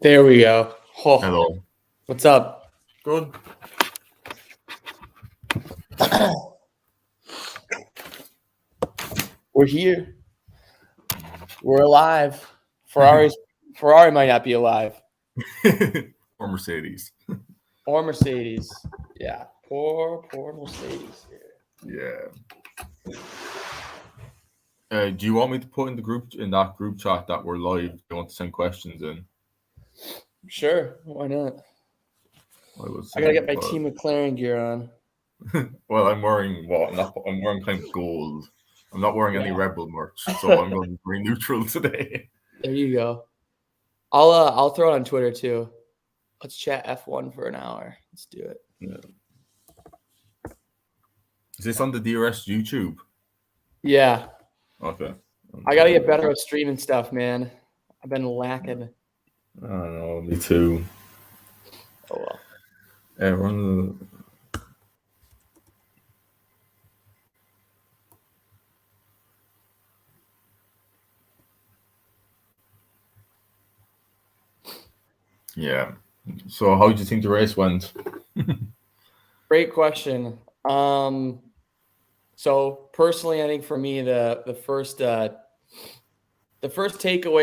There we go. Oh, Hello. what's up? Good. We're here. We're alive. Ferrari might not be alive. Or Mercedes. Or Mercedes. Yeah. Poor Mercedes here. Yeah. Do you want me to put in that group chat that we're live? Do you want to send questions in? Sure. Why not? I gotta get my Team McLaren gear on. Well, I'm wearing what? I'm wearing kind of gold. I'm not wearing any Red Bull merch, so I'm going very neutral today. There you go. I'll throw it on Twitter too. Let's chat F1 for an hour. Let's do it. Yeah. Is this on the DRS YouTube? Yeah. Okay. I gotta get better at streaming stuff, man. I've been lacking. I don't know. Me too. Oh well. Yeah, Yeah. So how do you think the race went? Great question. So personally, I think for me, the first takeaway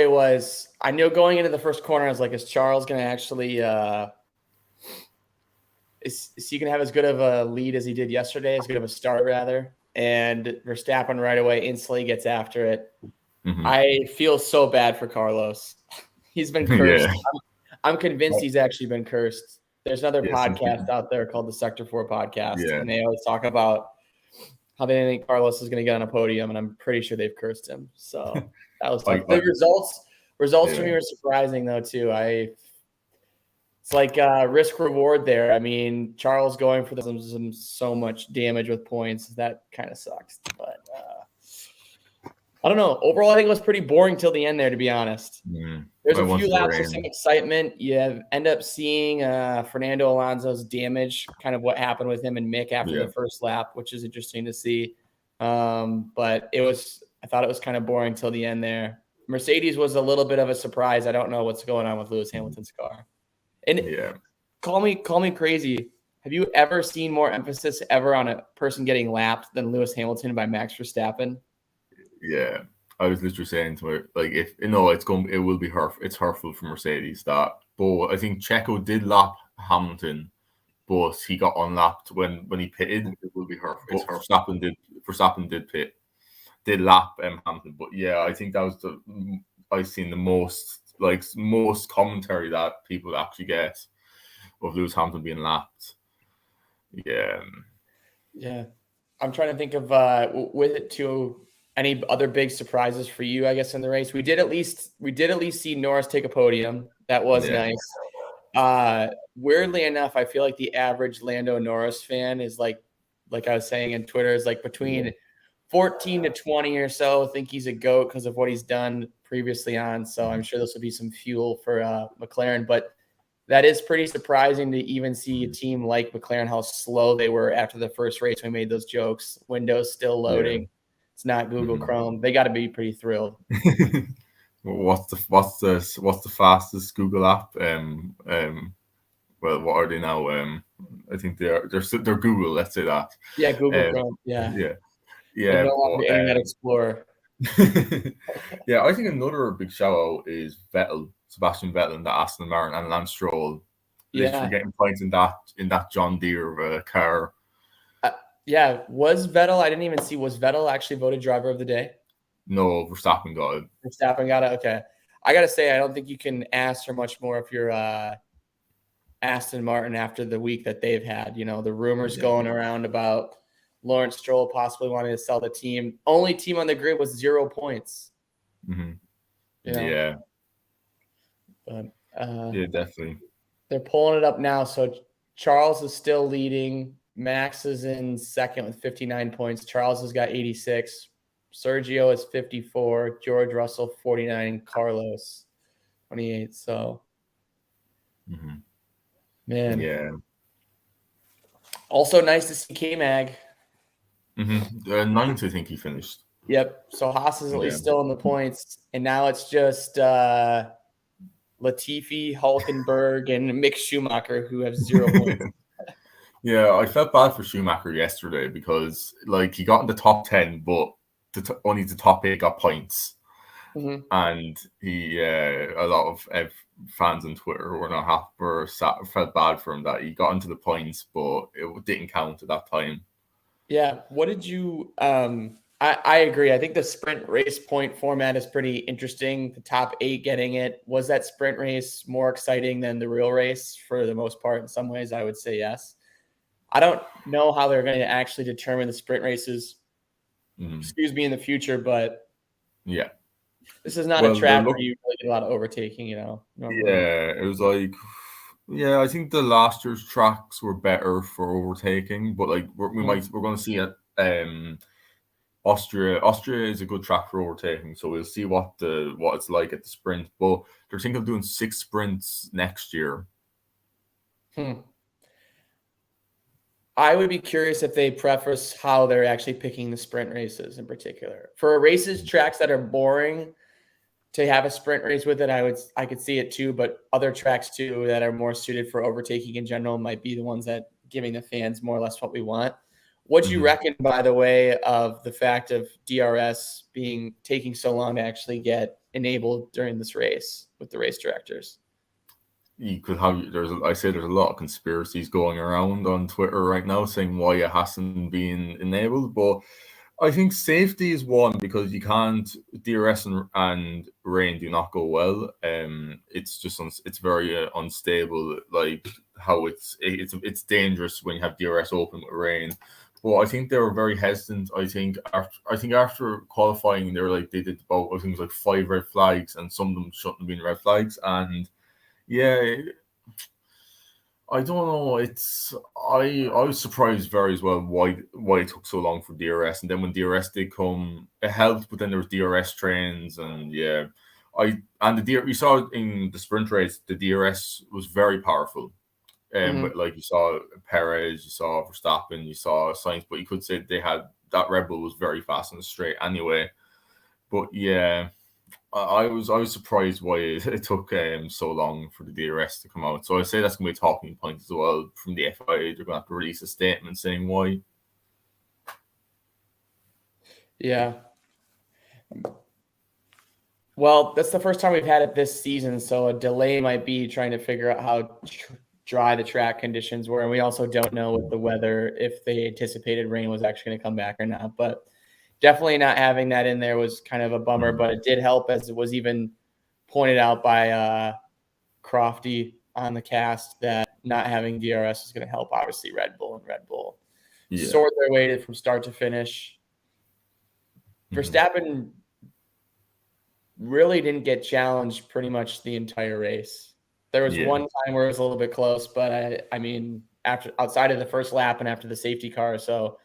was I knew going into the first corner, I was like, is Charles going to actually is he going to have as good of a lead as he did yesterday, as good of a start rather? And Verstappen right away instantly gets after it. Mm-hmm. I feel so bad for Carlos. He's been cursed. Yeah. I'm convinced he's actually been cursed. There's another podcast out there called the Sector 4 podcast, and they always talk about how they think Carlos is going to get on a podium, and I'm pretty sure they've cursed him. So that was tough. The results for me were surprising though too. It's like risk reward there. I mean, Charles going for so much damage with points, that kind of sucks. But I don't know. Overall, I think it was pretty boring till the end there, to be honest. There's a few laps of some excitement. You end up seeing Fernando Alonso's damage, kind of what happened with him and Mick after the first lap, which is interesting to see. But I thought it was kind of boring till the end there. Mercedes was a little bit of a surprise. I don't know what's going on with Lewis Hamilton's car. And call me crazy. Have you ever seen more emphasis ever on a person getting lapped than Lewis Hamilton by Max Verstappen? Yeah, I was literally saying to her, like, it will be hurtful. It's hurtful for Mercedes that, but I think Checo did lap Hamilton, but he got unlapped when he pitted. It will be hurtful. Verstappen did lap Hamilton, but yeah, I think that was I've seen the most commentary that people actually get of Lewis Hamilton being lapped. Yeah. I'm trying to think of with it too. Any other big surprises for you, I guess, in the race? We did at least see Norris take a podium. That was nice. Weirdly enough, I feel like the average Lando Norris fan is like I was saying in Twitter, is like between 14 to 20 or so. Think he's a GOAT because of what he's done previously on. So I'm sure this will be some fuel for McLaren. But that is pretty surprising to even see a team like McLaren, how slow they were after the first race. We made those jokes. Windows still loading. Yeah. It's not Google Chrome. They got to be pretty thrilled. What's the fastest Google app? Well, what are they now? I think they're Google. Let's say that. Yeah, Google Chrome. Yeah. No longer Internet Explorer. Yeah, I think another big shout out is Sebastian Vettel in the Aston Martin and Lance Stroll. Literally getting points in that John Deere car. Was Vettel? I didn't even see. Was Vettel actually voted driver of the day? No, Verstappen got it. Verstappen got it. Okay, I gotta say, I don't think you can ask for much more if you're Aston Martin after the week that they've had. You know, the rumors going around about Lawrence Stroll possibly wanting to sell the team. Only team on the grid was 0 points. Mm-hmm. You know? Yeah. But definitely. They're pulling it up now. So Charles is still leading. Max is in second with 59 points. Charles has got 86. Sergio is 54. George Russell 49. Carlos 28. So, man. Yeah. Also nice to see K-Mag. Ninth, I think he finished. Yep. So Haas is at least still in the points. And now it's just Latifi, Hulkenberg, and Mick Schumacher, who have 0 points. Yeah, I felt bad for Schumacher yesterday because like he got in the top 10, but only the top 8 got points. Mm-hmm. And he, a lot of fans on Twitter were not happy, felt bad for him that he got into the points, but it didn't count at that time. Yeah. What did you? I agree. I think the sprint race point format is pretty interesting. The top 8 getting it. Was that sprint race more exciting than the real race for the most part? In some ways, I would say yes. I don't know how they're going to actually determine the sprint races, in the future, but yeah, this is not a track where you really get a lot of overtaking, normally. Yeah, it was like, yeah, I think the last year's tracks were better for overtaking, but like we're going to see it. Austria is a good track for overtaking, so we'll see what it's like at the sprint. But they're thinking of doing 6 sprints next year. I would be curious if they preface how they're actually picking the sprint races in particular. For races, tracks that are boring, to have a sprint race with it, I could see it too. But other tracks too that are more suited for overtaking in general might be the ones that giving the fans more or less what we want. What do you reckon, by the way, of the fact of DRS taking so long to actually get enabled during this race with the race directors? You could have there's a lot of conspiracies going around on Twitter right now saying why it hasn't been enabled, but I think safety is one because you can't DRS and rain do not go well. It's just it's very unstable. Like how it's dangerous when you have DRS open with rain. But I think they were very hesitant. I think after qualifying, they did about I think it was like 5 red flags, and some of them shouldn't have been red flags. And yeah, I don't know. I was surprised very as well why it took so long for DRS, and then when DRS did come, it helped. But then there was DRS trains, and yeah, you saw in the sprint race, the DRS was very powerful. But like you saw Perez, you saw Verstappen, you saw Sainz, but you could say they had that Red Bull was very fast on the straight anyway. But yeah. I was surprised why it took so long for the DRS to come out. So I say that's going to be a talking point as well from the FIA. They're going to have to release a statement saying why. Yeah. Well, that's the first time we've had it this season, so a delay might be trying to figure out how dry the track conditions were. And we also don't know with the weather if they anticipated rain was actually going to come back or not. But definitely not having that in there was kind of a bummer, but it did help, as it was even pointed out by Crofty on the cast, that not having DRS is going to help, obviously, Red Bull sort their way from start to finish. Verstappen really didn't get challenged pretty much the entire race. There was one time where it was a little bit close, but I mean, outside of the first lap and after the safety car, so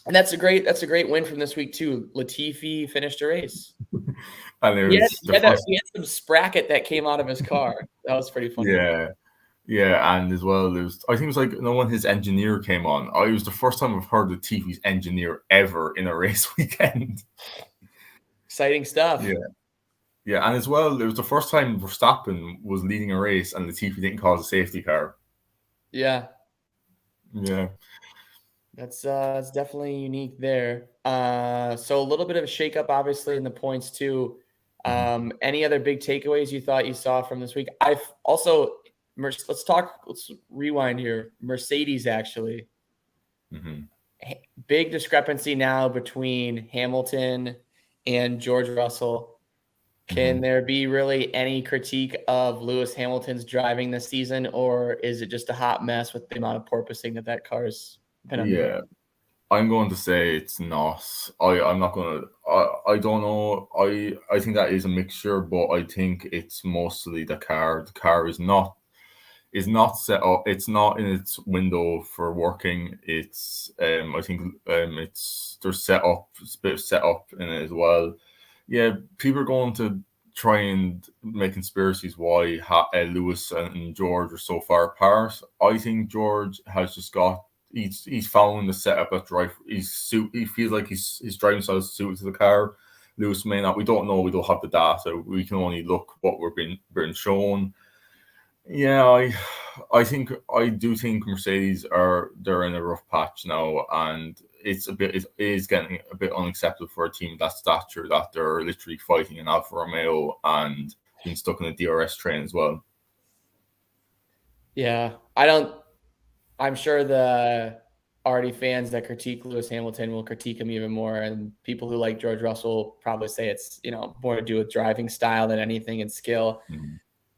and that's a great win from this week too. Latifi finished a race. And he had some sprocket that came out of his car. That was pretty funny. Yeah, and as well, I think it was like when his engineer came on. It was the first time I've heard Latifi's engineer ever in a race weekend. Exciting stuff. Yeah, and as well, it was the first time Verstappen was leading a race and Latifi didn't cause a safety car. Yeah. Yeah. That's definitely unique there. So a little bit of a shakeup, obviously, in the points too. Any other big takeaways you thought you saw from this week? Let's rewind here. Mercedes, actually. Big discrepancy now between Hamilton and George Russell. Can there be really any critique of Lewis Hamilton's driving this season, or is it just a hot mess with the amount of porpoising that car's been under? I'm going to say it's not. I'm not going to. I don't know. I think that is a mixture, but I think it's mostly the car. The car is not set up. It's not in its window for working. It's I think there's a bit of setup in it as well. Yeah, people are going to try and make conspiracies why Lewis and George are so far apart. I think George has just got he's found the setup that's right. He feels like his driving style is suited to the car, Lewis may not. We don't know. We don't have the data. We can only look what we're being shown. Yeah, I do think Mercedes they're in a rough patch now, and it is getting a bit unacceptable for a team of that stature that they're literally fighting an Alfa Romeo and being stuck in a DRS train as well. Yeah, I'm sure the already fans that critique Lewis Hamilton will critique him even more, and people who like George Russell probably say it's more to do with driving style than anything and skill.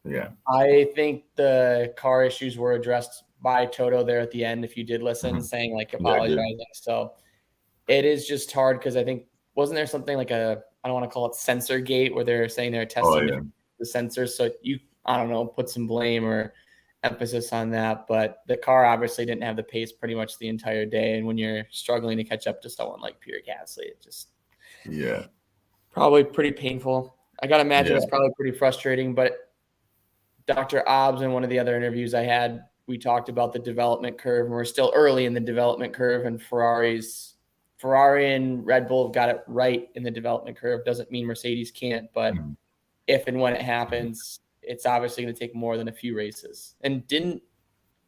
Yeah, I think the car issues were addressed by Toto there at the end. If you did listen, saying like apologizing, so it is just hard because I think wasn't there something like I don't want to call it sensor gate where they're saying they're testing the sensors, so I don't know, put some blame or emphasis on that, but the car obviously didn't have the pace pretty much the entire day, and when you're struggling to catch up to someone like Pierre Gasly, it just probably pretty painful. I gotta imagine it's probably pretty frustrating, but Dr. Obbs in one of the other interviews I had, we talked about the development curve, and we're still early in the development curve, and Ferrari and Red Bull got it right in the development curve. Doesn't mean Mercedes can't, but if and when it happens, it's obviously going to take more than a few races. And did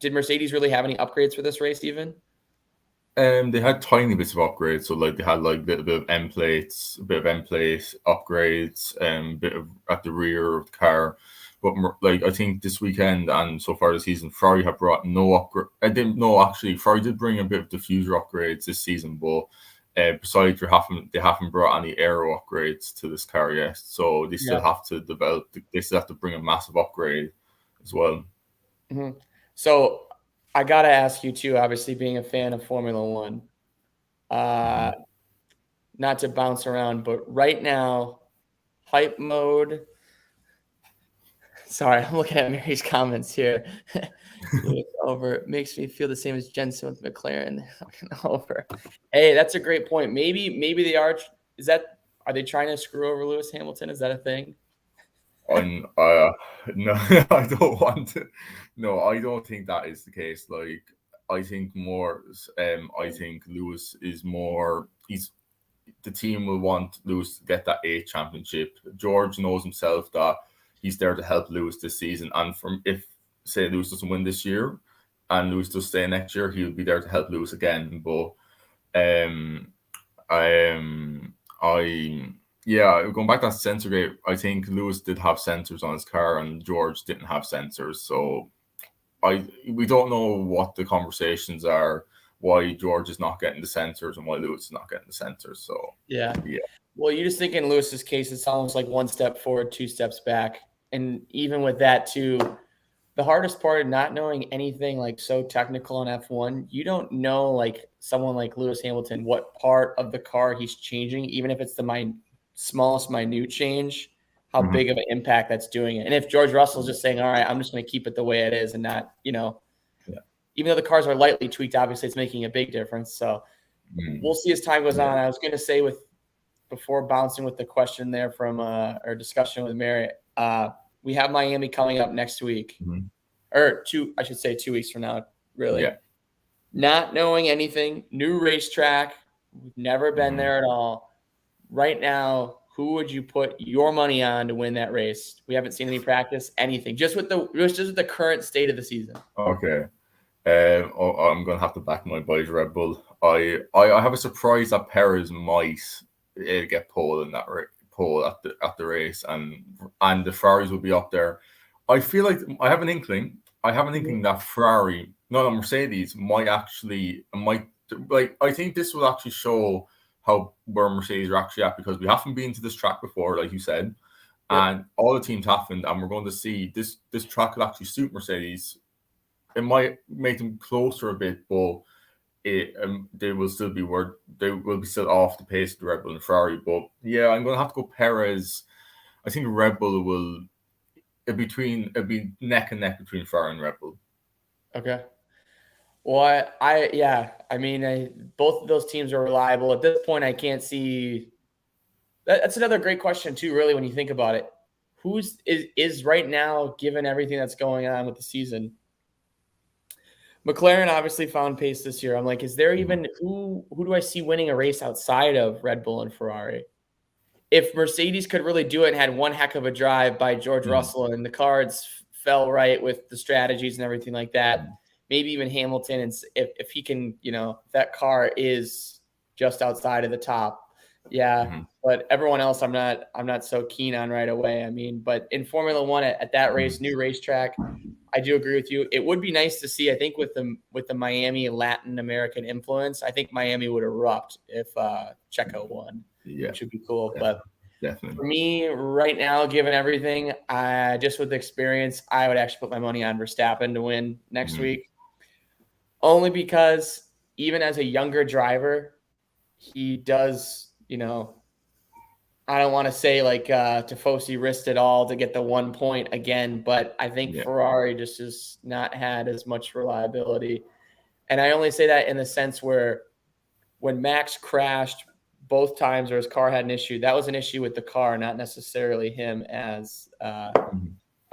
Mercedes really have any upgrades for this race even? They had tiny bits of upgrades. So like they had like a bit of end plates, a bit of end plate upgrades, bit of at the rear of the car. But like I think this weekend and so far this season, Ferrari have brought no upgrade. I didn't know actually. Ferrari did bring a bit of diffuser upgrades this season, but besides they haven't brought any aero upgrades to this car yet. So they still have to develop. They still have to bring a massive upgrade as well. So I gotta ask you too. Obviously, being a fan of Formula One, not to bounce around, but right now, hype mode. Sorry, I'm looking at Mary's comments here. Over makes me feel the same as Jensen with McLaren. Over. Hey, that's a great point. Maybe they are. Are they trying to screw over Lewis Hamilton? Is that a thing? No, I don't want to. No, I don't think that is the case. Like, I think more. I think Lewis is more. The team will want Lewis to get that 8th championship. George knows himself that he's there to help Lewis this season, and if say Lewis doesn't win this year, and Lewis does stay next year, he'll be there to help Lewis again. But going back to that sensor gate, I think Lewis did have sensors on his car and George didn't have sensors. So we don't know what the conversations are, why George is not getting the sensors and why Lewis is not getting the sensors. So yeah. Well, you just think in Lewis's case, it's almost like 1 step forward, 2 steps back. And even with that too, the hardest part of not knowing anything like so technical on F1, you don't know like someone like Lewis Hamilton, what part of the car he's changing, even if it's the smallest minute change, how big of an impact that's doing it. And if George Russell's just saying, all right, I'm just going to keep it the way it is and not, even though the cars are lightly tweaked, obviously it's making a big difference. So we'll see as time goes on. I was going to say before bouncing with the question there from our discussion with Mary, we have Miami coming up next week, or 2 weeks from now, really. Yeah. Not knowing anything, new racetrack, we've never been there at all. Right now, who would you put your money on to win that race? We haven't seen any practice, anything, just with the current state of the season. Okay. I'm going to have to back my boys Red Bull. I have a surprise that Perez might get pole in that pole at the race, and the Ferraris will be up there. I feel like I have an inkling that Mercedes might I think this will actually show where Mercedes are actually at, because we haven't been to this track before, like you said, and all the teams haven't, and we're going to see this track will actually suit Mercedes. It might make them closer a bit, but they will still be off the pace of the Red Bull and Ferrari. But yeah, I'm going to have to go Perez. I think Red Bull will be neck and neck between Ferrari and Red Bull. Okay. Well, I mean, both of those teams are reliable. At this point, I can't see. That's another great question too, really, when you think about it. Is right now, given everything that's going on with the season, McLaren obviously found pace this year. I'm like, is there even who do I see winning a race outside of Red Bull and Ferrari? if Mercedes could really do it and had one heck of a drive by George Russell and the cards fell right with the strategies and everything like that, maybe even Hamilton, and if he can, if that car is just outside of the top, but everyone else I'm not so keen on right away. I mean, but in Formula One at that race, new racetrack, I do agree with you. It would be nice to see, I think, with the Miami Latin American influence, I think Miami would erupt if Checo won, which would be cool. But definitely. For me right now, given everything, just with the experience, I would actually put my money on Verstappen to win next week. Only because even as a younger driver, he does, I don't want to say like Tifosi risked it all to get the 1 point again, but I think Ferrari just has not had as much reliability. And I only say that in the sense where when Max crashed both times or his car had an issue, that was an issue with the car, not necessarily him as a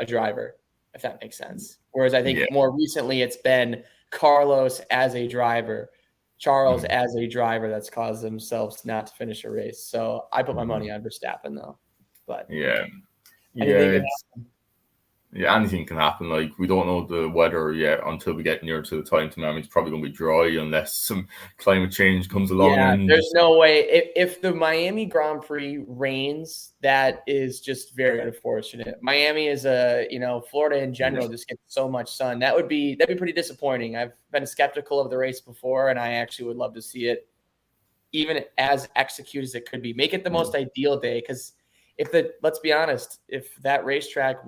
driver, if that makes sense. Whereas I think more recently it's been Carlos as a driver, Charles as a driver that's caused themselves not to finish a race. So I put my money on Verstappen though. But anything can happen. Like, we don't know the weather yet until we get near to the time to Miami. It's probably going to be dry unless some climate change comes along. Yeah, there's no way. If the Miami Grand Prix rains, that is just very unfortunate. Miami is Florida in general just gets so much sun. That'd be pretty disappointing. I've been skeptical of the race before, and I actually would love to see it even as executed as it could be. Make it the most ideal day, because let's be honest, if that racetrack,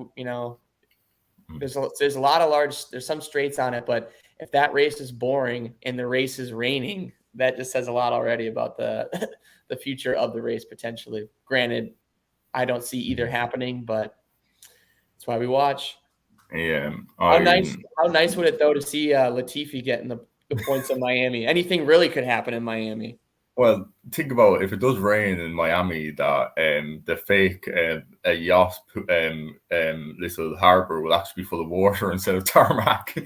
there's a lot of there's some straights on it, but if that race is boring and the race is raining, that just says a lot already about the future of the race potentially. Granted, I don't see either happening, but that's why we watch. Yeah. How nice would it though to see Latifi getting the points in Miami? Anything really could happen in Miami. Well, think about if it does rain in Miami, that the fake yacht little harbor will actually be full of water instead of tarmac.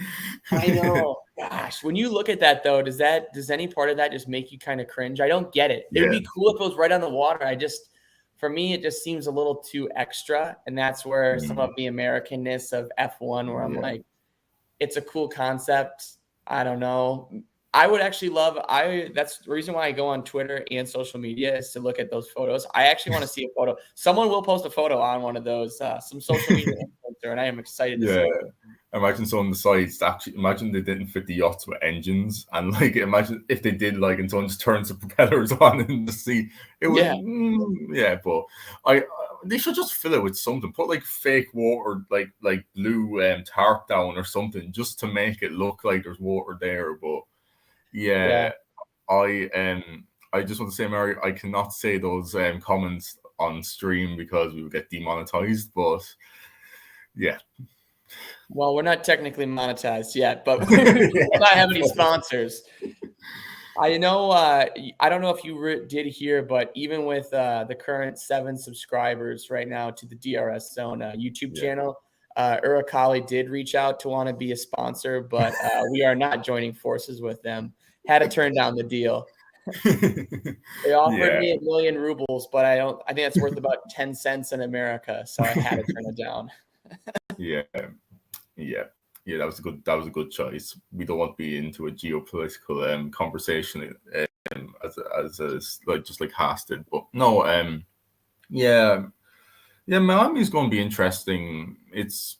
I know. Gosh, when you look at that though, does any part of that just make you kind of cringe? I don't get it. It would be cool if it was right on the water. For me, it just seems a little too extra, and that's where some of the Americanness of F1, where I'm like, it's a cool concept. I don't know. I would actually that's the reason why I go on Twitter and social media, is to look at those photos. I actually want to see a photo. Someone will post a photo on one of those, some social media influencer, and I am excited to see it. Imagine some of the sites imagine they didn't fit the yachts with engines, and like, imagine if they did, like, and someone just turns the propellers on in the sea. It would, but they should just fill it with something. Put like fake water, like blue tarp down or something, just to make it look like there's water there. But I just want to say, Mary, I cannot say those comments on stream because we would get demonetized. But well, we're not technically monetized yet, but we do not have any sponsors. I know. I don't know if you did hear, but even with the current 7 subscribers right now to the DRS Zone YouTube channel, Urakali did reach out to want to be a sponsor, but we are not joining forces with them. Had to turn down the deal. They offered me 1 million rubles, but I think that's worth about 10 cents in America, so I had to turn it down. That was a good choice. We don't want to be into a geopolitical conversation as like just like Haas did, but no, Miami's going to be interesting. It's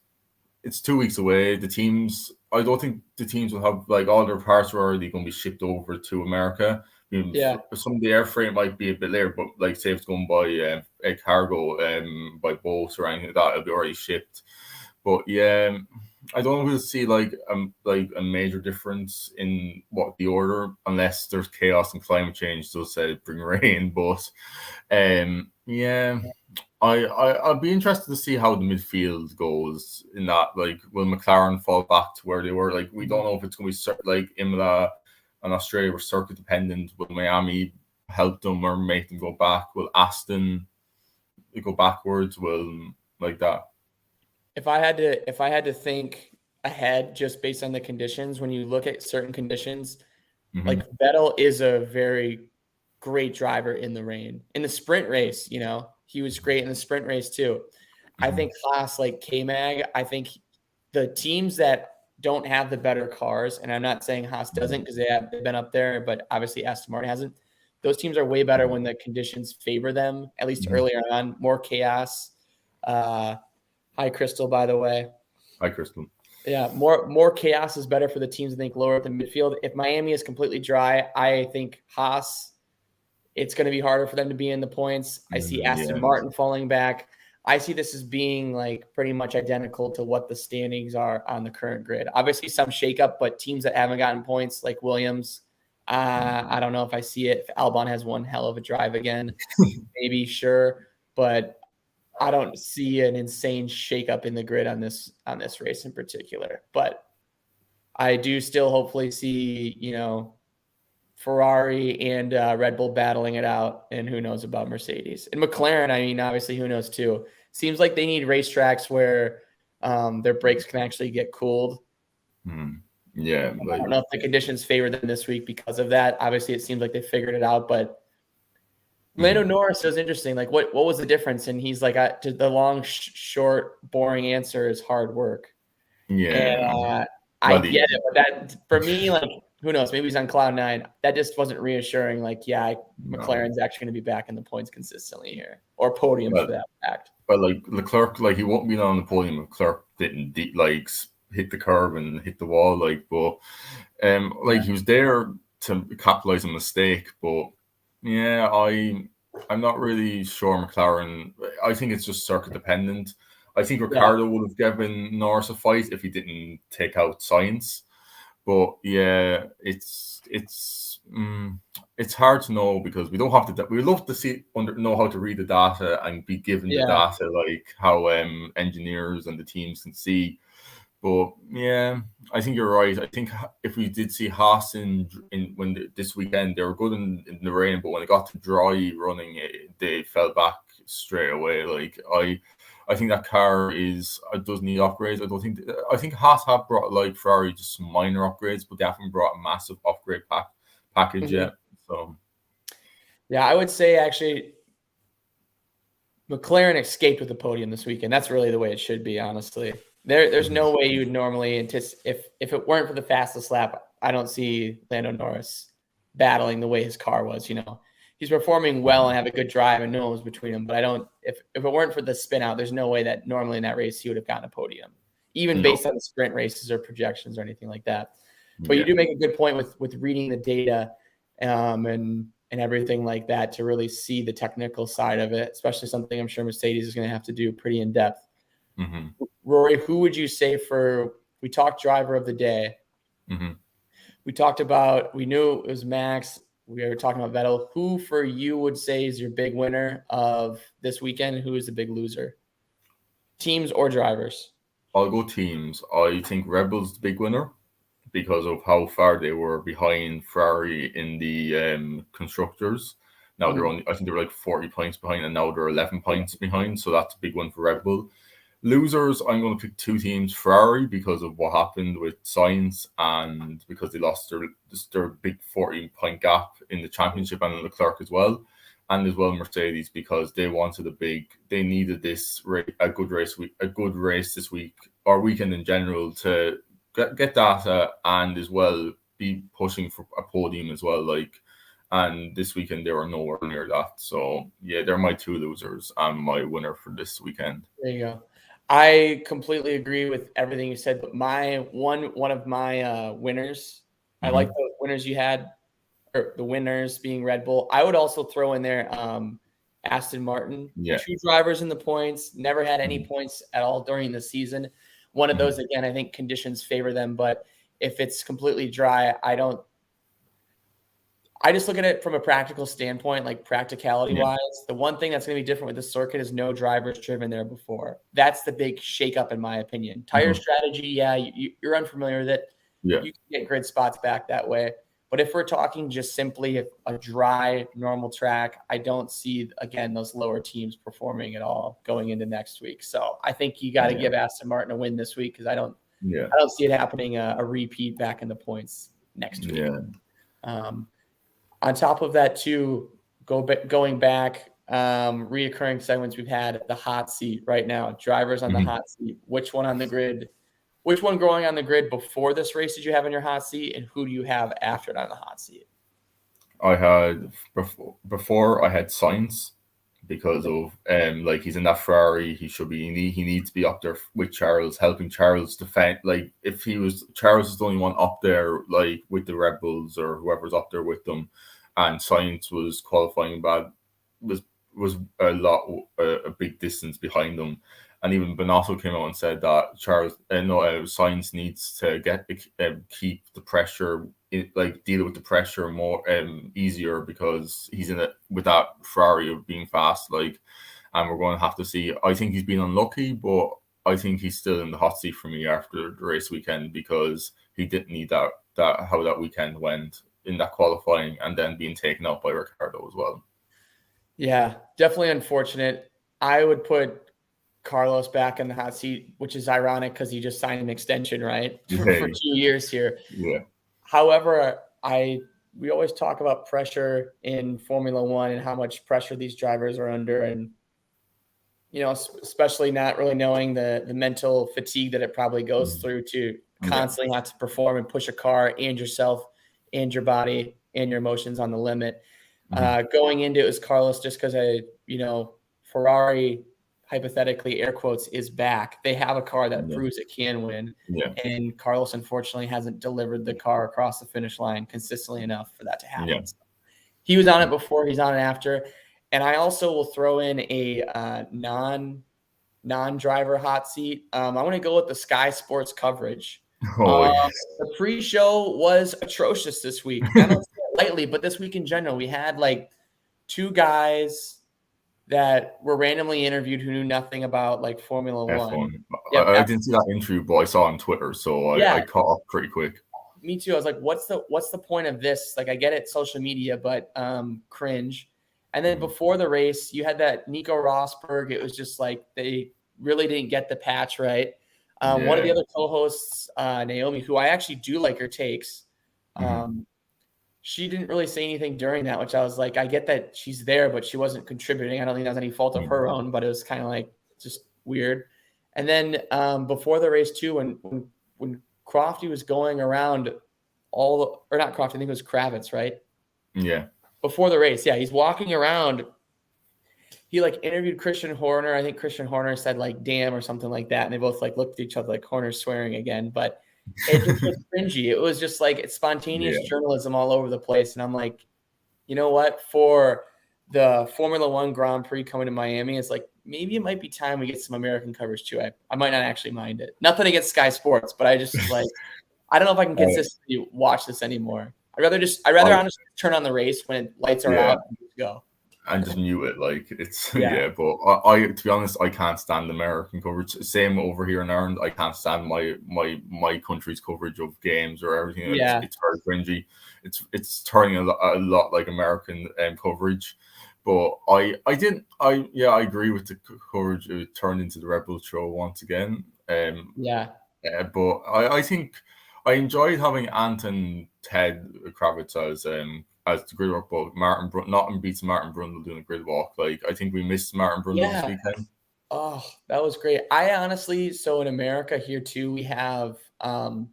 2 weeks away. The teams, I don't think the teams will have, like, all their parts are already going to be shipped over to America. Some of the airframe might be a bit later, but like, say it's going by a cargo by boat or anything like that, it'll be already shipped. But I don't know if we'll see like a major difference in what the order, unless there's chaos and climate change does bring rain. But I'll be interested to see how the midfield goes in that. Like, will McLaren fall back to where they were? Like, we don't know if it's going to be like Imola and Australia were circuit dependent. Will Miami help them or make them go back? Will Aston go backwards? Will, like that? If I had to think ahead, just based on the conditions, when you look at certain conditions, like Vettel is a very great driver in the rain. In the sprint race, he was great in the sprint race too. I think Haas, like K-Mag, I think the teams that don't have the better cars, and I'm not saying Haas doesn't because they've been up there, but obviously Aston Martin hasn't. Those teams are way better when the conditions favor them, at least earlier on. More chaos. Hi, Crystal, by the way. Hi, Crystal. Yeah, more chaos is better for the teams, I think, lower at the midfield. If Miami is completely dry, I think Haas, it's going to be harder for them to be in the points. I see Aston Martin falling back. I see this as being like pretty much identical to what the standings are on the current grid. Obviously, some shakeup, but teams that haven't gotten points like Williams, I don't know if I see it. If Albon has one hell of a drive again, maybe, sure. But I don't see an insane shakeup in the grid on this race in particular. But I do still hopefully see, Ferrari and Red Bull battling it out, and who knows about Mercedes. And McLaren, I mean, obviously, who knows too. Seems like they need racetracks where their brakes can actually get cooled. Yeah. I don't know if the conditions favor them this week because of that. Obviously, it seems like they figured it out, but Lando Norris was interesting. Like, what was the difference? And he's like, the long, short, boring answer is hard work. Yeah. And, I get it, but that for me, like, who knows? Maybe he's on cloud nine. That just wasn't reassuring. Like, McLaren's actually going to be back in the points consistently here, or podium for that fact. But like Leclerc, like he won't be on the podium. Leclerc didn't hit the curb and hit the wall, he was there to capitalize on a mistake. But yeah, I'm not really sure McLaren. I think it's just circuit dependent. I think Ricciardo would have given Norris a fight if he didn't take out Sainz. But yeah, it's hard to know because we don't have to. We love to know how to read the data and be given the data like how engineers and the teams can see. But yeah, I think you're right. I think if we did see Haas this weekend, they were good in the rain, but when it got to dry running, they fell back straight away. Like I think that car does need upgrades. I think Haas have brought like Ferrari just some minor upgrades, but they haven't brought a massive upgrade package yet. So yeah, I would say actually McLaren escaped with the podium this weekend. That's really the way it should be, honestly. There's no way you would normally anticipate if it weren't for the fastest lap. I don't see Lando Norris battling the way his car was. He's performing well and have a good drive, and no one was between them. But I don't. If it weren't for the spin out, there's no way that normally in that race he would have gotten a podium, even based on the sprint races or projections or anything like that. But you do make a good point with reading the data, and everything like that to really see the technical side of it, especially something I'm sure Mercedes is going to have to do pretty in depth. Rory, who would you say we talked driver of the day? We knew it was Max. We were talking about Vettel. Who for you would say is your big winner of this weekend? Who is the big loser? Teams or drivers? I'll go teams. I think Red Bull's the big winner because of how far they were behind Ferrari in the constructors. Now I think they were like 40 points behind, and now they're 11 points behind. So that's a big one for Red Bull. Losers, I'm going to pick two teams. Ferrari, because of what happened with Sainz and because they lost their big 14-point gap in the championship, and Leclerc as well. And as well Mercedes, because they needed a good race this week or weekend in general to get data and as well be pushing for a podium as well. And this weekend they were nowhere near that. So yeah, they're my two losers and my winner for this weekend. There you go. I completely agree with everything you said, but one of my winners, I like the winners you had, or the winners being Red Bull. I would also throw in there Aston Martin. Yeah. 2 drivers in the points, never had any points at all during the season. One of those, again, I think conditions favor them, but if it's completely dry, I just look at it from a practical standpoint, like practicality-wise. The one thing that's going to be different with the circuit is no drivers driven there before. That's the big shakeup, in my opinion. Tire strategy, you're unfamiliar with it. You can get grid spots back that way. But if we're talking just simply a dry, normal track, I don't see, again, those lower teams performing at all going into next week. So I think you got to give Aston Martin a win this week because I don't see it happening a repeat back in the points next week. On top of that, too, going back, reoccurring segments we've had. The hot seat right now, drivers on the hot seat. Which one on the grid? Which one growing on the grid before this race did you have in your hot seat, and who do you have after it on the hot seat? I had before I had Sainz because of like he's in that Ferrari. He should be. He needs to be up there with Charles, helping Charles defend. Like if he was Charles is the only one up there, like with the Red Bulls or whoever's up there with them, and Sainz was qualifying bad, was a big distance behind them. And even Bonotto came out and said that Sainz needs to keep the pressure, deal with the pressure more easier because he's in it with that Ferrari of being fast. And we're going to have to see. I think he's been unlucky, but I think he's still in the hot seat for me after the race weekend because he didn't need how that weekend went in that qualifying and then being taken out by Ricciardo as well. Yeah, definitely unfortunate. I would put Carlos back in the hot seat, which is ironic because he just signed an extension, right? For 2 years here. Yeah. However, we always talk about pressure in Formula One and how much pressure these drivers are under, and especially not really knowing the mental fatigue that it probably goes through to constantly have to perform and push a car and yourself and your body and your emotions on the limit. Going into it was Carlos just because Ferrari, hypothetically, air quotes, is back. They have a car that proves it can win. Yeah. And Carlos, unfortunately, hasn't delivered the car across the finish line consistently enough for that to happen. Yeah. So he was on it before, he's on it after. And I also will throw in a non-driver hot seat. I want to go with the Sky Sports coverage. The pre-show was atrocious this week. I don't say it lightly, but this week in general, we had two guys that were randomly interviewed who knew nothing about Formula One. I didn't see that interview, but I saw on Twitter, so I caught up pretty quick. Me too. I was like, what's the point of this? I get it, social media, but cringe. And then before the race, you had that Nico Rosberg. It was just they really didn't get the patch right. One of the other co-hosts, Naomi, who I actually do like her takes, she didn't really say anything during that, which I was like, I get that she's there, but she wasn't contributing. I don't think that was any fault of her own, but it was kind of just weird. And then before the race too, when Crofty was going around or not Crofty, I think it was Kravitz, right? Yeah. Before the race, he's walking around. He interviewed Christian Horner. I think Christian Horner said damn or something like that. And they both looked at each other like Horner's swearing again. But it just was cringy. It was just it's spontaneous journalism all over the place. And I'm like, you know what? For the Formula One Grand Prix coming to Miami, it's maybe it might be time we get some American coverage too. I might not actually mind it. Nothing against Sky Sports, but I just I don't know if I can consistently watch this anymore. I'd rather honestly turn on the race when lights are out and go. And just mute it, but I to be honest, I can't stand American coverage. Same over here in Ireland, I can't stand my country's coverage of games or everything. It's very cringy. It's turning a lot like American coverage. But I agree with the coverage. It turned into the Red Bull show once again. But I think I enjoyed having Ant and Ted Kravitz as the grid walk, but Martin beats Martin Brundle doing a grid walk. I think we missed Martin Brundle this weekend. Oh, that was great. I honestly, so in America here too, we have on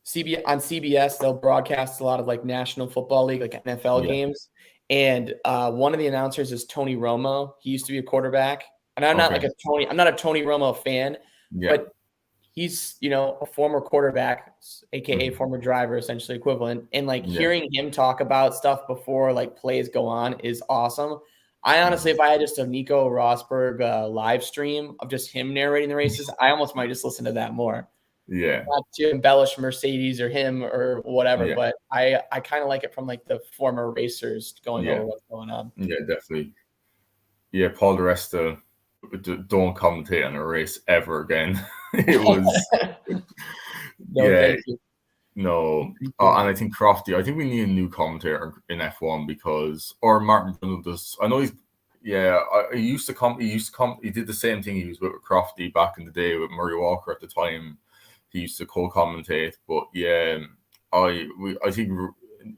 CBS, they'll broadcast a lot of National Football League, NFL games. And one of the announcers is Tony Romo. He used to be a quarterback. And I'm not I'm not a Tony Romo fan, but he's, a former quarterback, aka former driver, essentially equivalent. And hearing him talk about stuff before plays go on is awesome. I honestly, if I had just a Nico Rosberg live stream of just him narrating the races, I almost might just listen to that more. Yeah. Not to embellish Mercedes or him or whatever, but I kind of like it from the former racers going over what's going on. Yeah, definitely. Yeah, Paul Di Resta, don't commentate on a race ever again. It was thank you. No, and I think Crofty. I think we need a new commentator in F1 or Martin Brundle does. I know he's. Yeah, he used to come. He did the same thing he was with Crofty back in the day with Murray Walker at the time. He used to co-commentate, but I think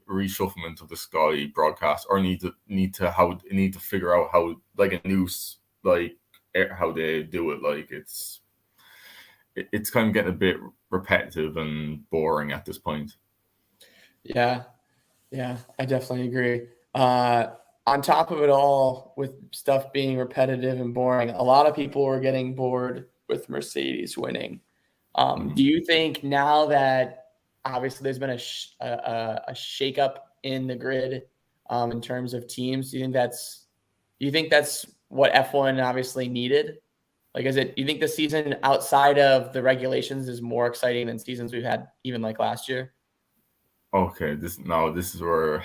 reshufflement of the Sky broadcast, or need to figure out how, like, a new, like, how they do it. Like, it's kind of getting a bit repetitive and boring at this point. Yeah, I definitely agree. On top of it all, with stuff being repetitive and boring, a lot of people were getting bored with Mercedes winning. Do you think now that obviously there's been a shakeup in the grid in terms of teams, do you think that's what F1 obviously needed? Like, you think the season outside of the regulations is more exciting than seasons we've had even like last year? Okay, this is where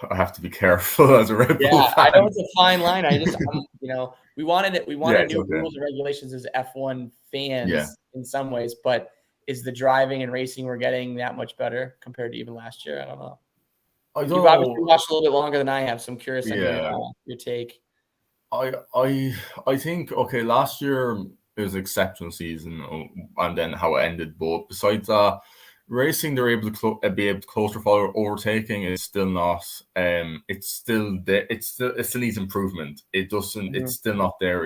I have to be careful as a Red Bull fan. I know it's a fine line. We wanted new rules and regulations as F1 fans in some ways, but is the driving and racing we're getting that much better compared to even last year? I don't know. You've obviously watched a little bit longer than I have, so I'm curious on your take. I think, okay, last year it was an exceptional season, and then how it ended. But besides that, racing, they're able to be able to closer follow. Overtaking is still not. It still needs improvement. It doesn't. It's still not there.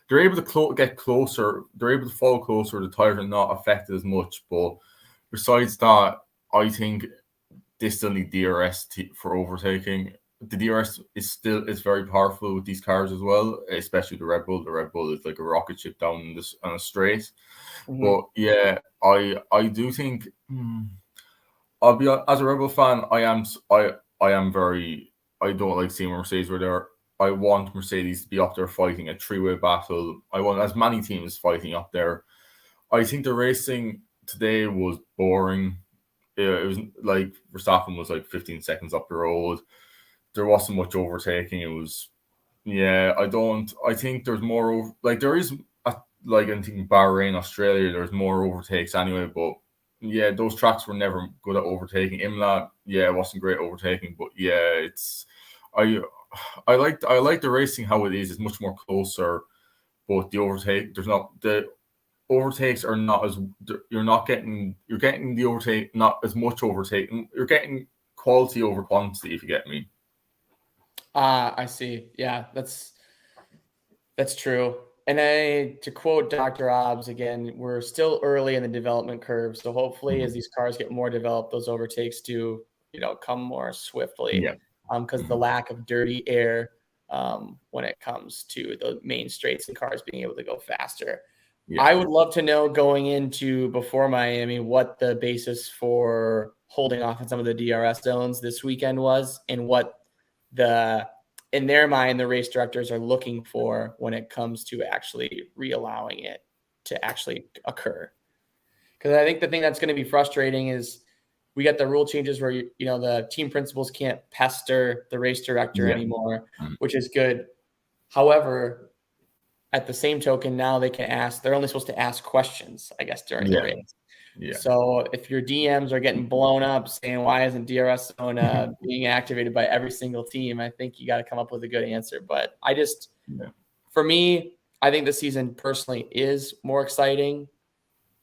They're able to get closer. They're able to follow closer. The tires are not affected as much. But besides that, I think they still need DRS for overtaking. The DRS is very powerful with these cars as well, especially the Red Bull. The Red Bull is like a rocket ship down on a straight. But yeah, I do think I'll be, as a Red Bull fan, I don't like seeing Mercedes where they're. I want Mercedes to be up there fighting a three-way battle. I want as many teams fighting up there. I think the racing today was boring. It was like Verstappen was like 15 seconds up the road. There wasn't much overtaking. It was, I think there's more, like there is, like I think Bahrain, Australia, there's more overtakes anyway, but yeah, those tracks were never good at overtaking. Imola, it wasn't great overtaking, but yeah, I like the racing how it is. It's much more closer, but the overtakes are not as, you're getting the overtake, not as much overtaking. You're getting quality over quantity, if you get me. I see. Yeah, that's true. And to quote Dr. Obbs again, we're still early in the development curve. So hopefully as these cars get more developed, those overtakes do, come more swiftly. Yeah. Because the lack of dirty air when it comes to the main straights and cars being able to go faster. Yeah. I would love to know going into before Miami what the basis for holding off on some of the DRS zones this weekend was, and what in their mind the race directors are looking for when it comes to actually reallowing it to actually occur. Because I think the thing that's going to be frustrating is we get the rule changes where the team principals can't pester the race director anymore, which is good. However, at the same token, now they're only supposed to ask questions, I guess, during the race. Yeah. So if your DMs are getting blown up saying, why isn't DRS zone being activated by every single team, I think you got to come up with a good answer. But for me, I think the season personally is more exciting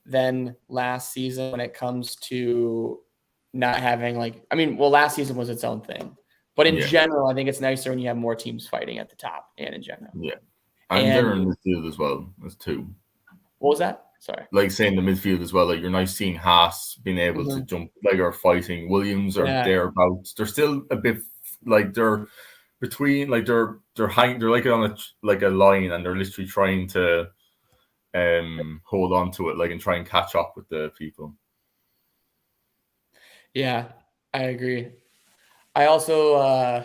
than last season when it comes to not having last season was its own thing. But in general, I think it's nicer when you have more teams fighting at the top and in general. Yeah. And they're in the midfield as well. There's two. What was that? Sorry. Like saying the midfield as well. Like you're nice seeing Haas being able to jump, like, or fighting. Williams are thereabouts. They're still a bit like they're between, like they're hanging. They're like on a line, and they're literally trying to hold on to it, like, and try and catch up with the people. Yeah, I agree. I also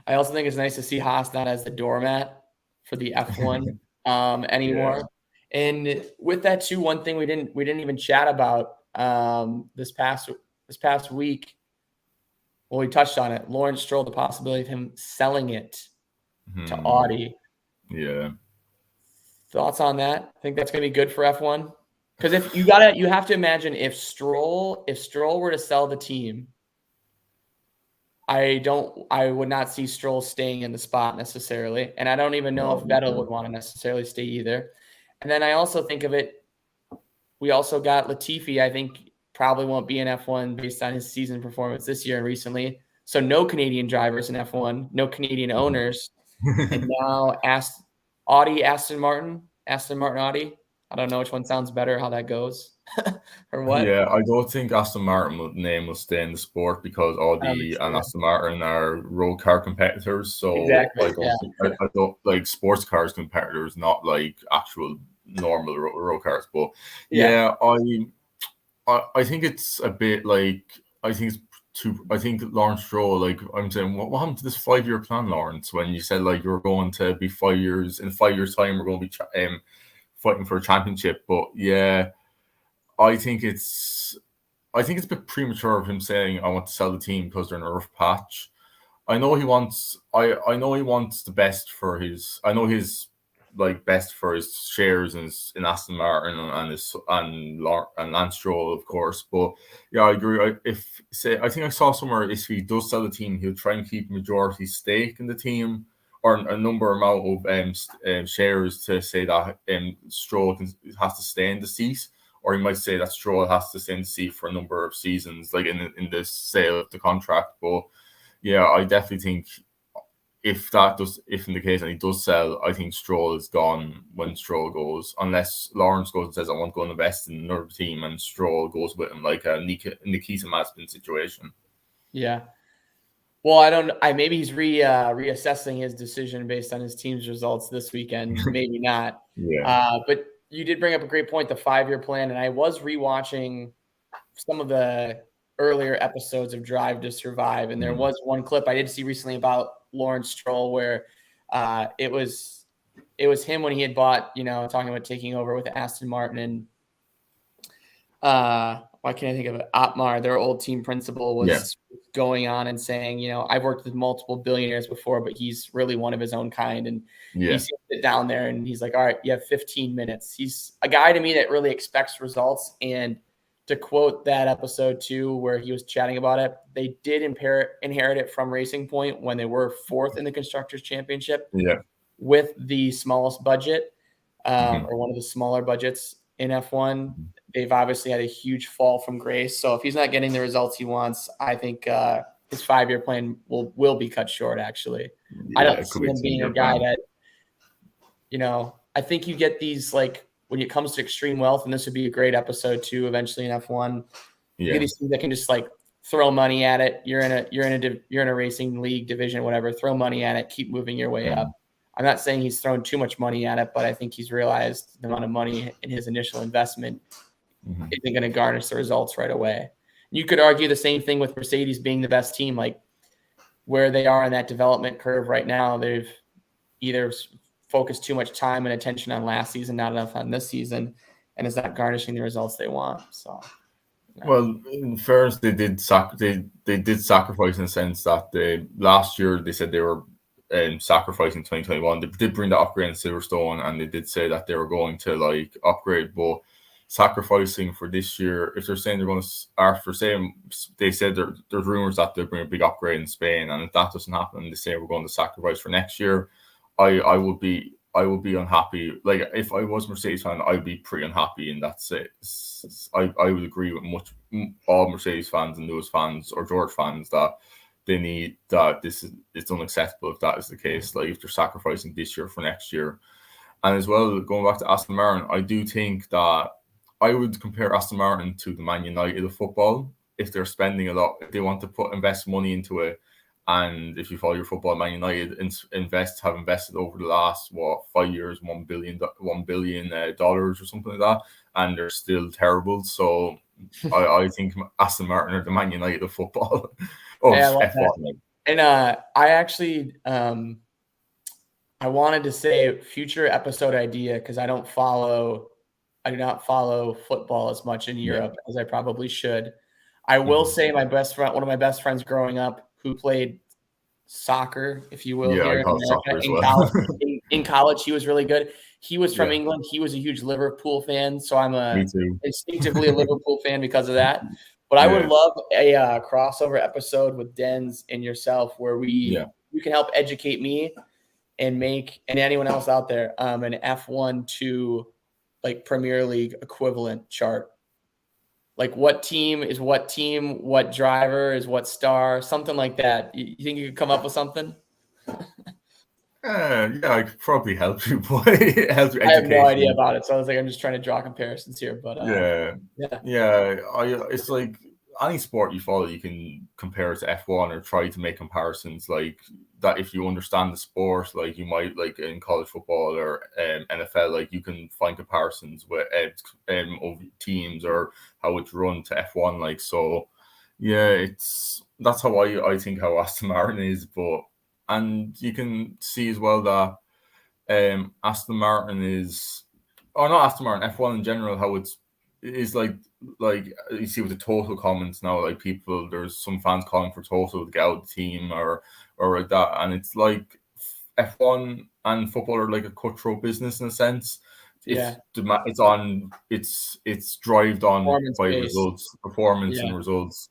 think it's nice to see Haas not as the doormat for the F1 anymore. Yeah. And with that too, one thing we didn't even chat about this past week. Well, we touched on it. Lawrence Stroll, the possibility of him selling it to Audi. Yeah. Thoughts on that? I think that's going to be good for F1. Because if you have to imagine if Stroll were to sell the team, I would not see Stroll staying in the spot necessarily. And I don't even know if Vettel would want to necessarily stay either. And then I also think of it, we also got Latifi. I think probably won't be in F1 based on his season performance this year and recently. So no Canadian drivers in F1, no Canadian owners. And now Aston Martin, Audi. I don't know which one sounds better, how that goes or what. Yeah, I don't think Aston Martin name will stay in the sport because Audi and Aston Martin are road car competitors. So exactly, I don't like sports cars competitors, not like actual normal road cars. But I think it's a bit like I think Lawrence Stroll, like I'm saying, what happened to this 5-year plan, Lawrence? When you said like you're going to be 5 years in 5 years' time, we're going to be fighting for a championship. But yeah, I think it's a bit premature of him saying I want to sell the team because they're in a rough patch. I know he wants the best for his. I know his best for his shares in Aston Martin and Lance Stroll, of course. But yeah, I agree. I think I saw somewhere if he does sell the team, he'll try and keep majority stake in the team or a amount of shares to say that Stroll has to stay in the seat. Or he might say that Stroll has to stay in the seat for a number of seasons, like in the sale of the contract. But yeah, I definitely think if in the case and he does sell, I think Stroll is gone when Stroll goes, unless Lawrence goes and says I want to go and invest in another team, and Stroll goes with him like a Nikita Mazepin situation. Yeah. Well, maybe he's reassessing his decision based on his team's results this weekend. Maybe not. Yeah. But you did bring up a great point, the 5-year plan. And I was rewatching some of the earlier episodes of Drive to Survive. And there was one clip I did see recently about Lawrence Stroll where it was him when he had bought, talking about taking over with Aston Martin and why can't I think of it? Otmar, their old team principal, was going on and saying, I've worked with multiple billionaires before, but he's really one of his own kind. And he sits down there and he's like, all right, you have 15 minutes. He's a guy to me that really expects results. And to quote that episode too, where he was chatting about it, they did inherit it from Racing Point when they were 4th in the Constructors Championship with the smallest budget or one of the smaller budgets in F1. They've obviously had a huge fall from grace. So if he's not getting the results he wants, I think his 5-year plan will be cut short, actually. I don't see him being a guy that, I think you get these, like, when it comes to extreme wealth, and this would be a great episode too, eventually in F1, you get these teams that can just like throw money at it. You're in a racing league division, whatever, throw money at it, keep moving your way up. I'm not saying he's thrown too much money at it, but I think he's realized the amount of money in his initial investment isn't going to garnish the results right away. You could argue the same thing with Mercedes being the best team, like where they are in that development curve right now. They've either focused too much time and attention on last season, not enough on this season, and is not garnishing the results they want. So, well, in fairness, they did sacrifice in the sense that last year they said they were sacrificing 2021. They did bring the upgrade in Silverstone, and they did say that they were going to upgrade, but sacrificing for this year, if they're saying they're going to, after saying they said there's rumors that they'll bring a big upgrade in Spain, and if that doesn't happen, they say we're going to sacrifice for next year, I would be unhappy. Like if I was a Mercedes fan, I'd be pretty unhappy in that sense. I would agree with all Mercedes fans and Lewis fans or George fans that they need that it's unacceptable if that is the case. Like if they're sacrificing this year for next year. And as well, going back to Aston Martin, I do think that I would compare Aston Martin to the Man United of football. If they're spending a lot, if they want to invest money into it, and if you follow your football, Man United have invested over the last 5 years $1 billion or something like that, and they're still terrible. So I think Aston Martin are the Man United of football. F1. And I actually I wanted to say future episode idea because I do not follow football as much in Europe as I probably should. I will say one of my best friends growing up who played soccer, if you will, here in America. In college, he was really good. He was from England. He was a huge Liverpool fan, so I'm instinctively a Liverpool fan because of that. But I would love a crossover episode with Dens and yourself where you can help educate me and anyone else out there an F1 to Premier League equivalent chart. Like what team is what team, what driver is what star, something like that. You think you could come up with something? Yeah, I could probably help you, but it helps your I have no education. idea about it, so I was like, I'm just trying to draw comparisons here. But It's like any sport you follow, you can compare it to F1 or try to make comparisons like that. If you understand the sport, like you might like in college football or NFL, like you can find comparisons with of teams or how it's run to F1. Like so, yeah, that's how I think how Aston Martin is, and you can see as well that Aston Martin is, or not Aston Martin, F1 in general, how it is like you see with the total comments now, like people, there's some fans calling for total to get out the team or like that, and it's like F1 and football are like a cutthroat business in a sense. yeah, It's drived on by results, performance Yeah. and results.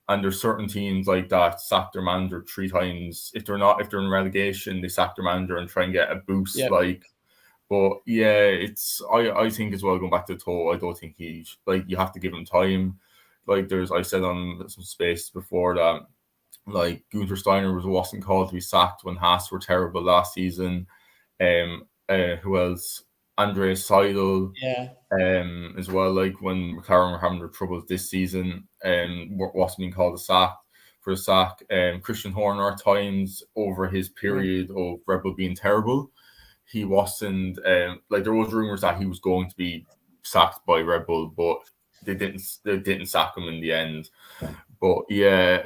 And there's certain teams like that sack their manager 3 times. If they're in relegation, they sack their manager and try and get a boost. Yep. But yeah, I think as well, going back to Toe, I don't think you have to give him time. Like I said on some space before that, like Gunther Steiner wasn't called to be sacked when Haas were terrible last season. Who else? Andreas Seidel. Yeah. As well, like when McLaren were having their troubles this season, wasn't being called for a sack. Christian Horner at times over his period of Red Bull being terrible, he wasn't. Like there was rumors that he was going to be sacked by Red Bull, but they didn't sack him in the end. But yeah,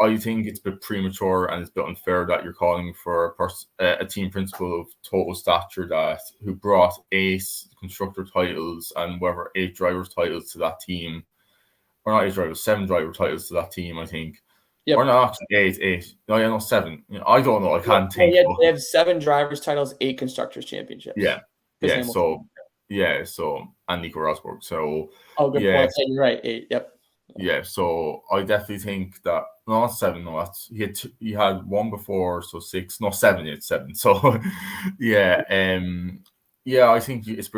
I think it's a bit premature and it's a bit unfair that you're calling for a team principal of total stature who brought 8 constructor titles and 8 drivers titles to that team, or not 8 drivers, 7 driver titles to that team, I think. Yep. Or not actually 8. No, yeah, no, 7. I don't know. I can't think. They have 7 drivers titles, 8 constructors championships. Yeah. So and Nico Rosberg. So good point. Yeah, you're right. 8. Yep. Yeah, so I definitely think that not 7. No, he had 1 before, so 6. No, 7. It's 7. So yeah, I think it's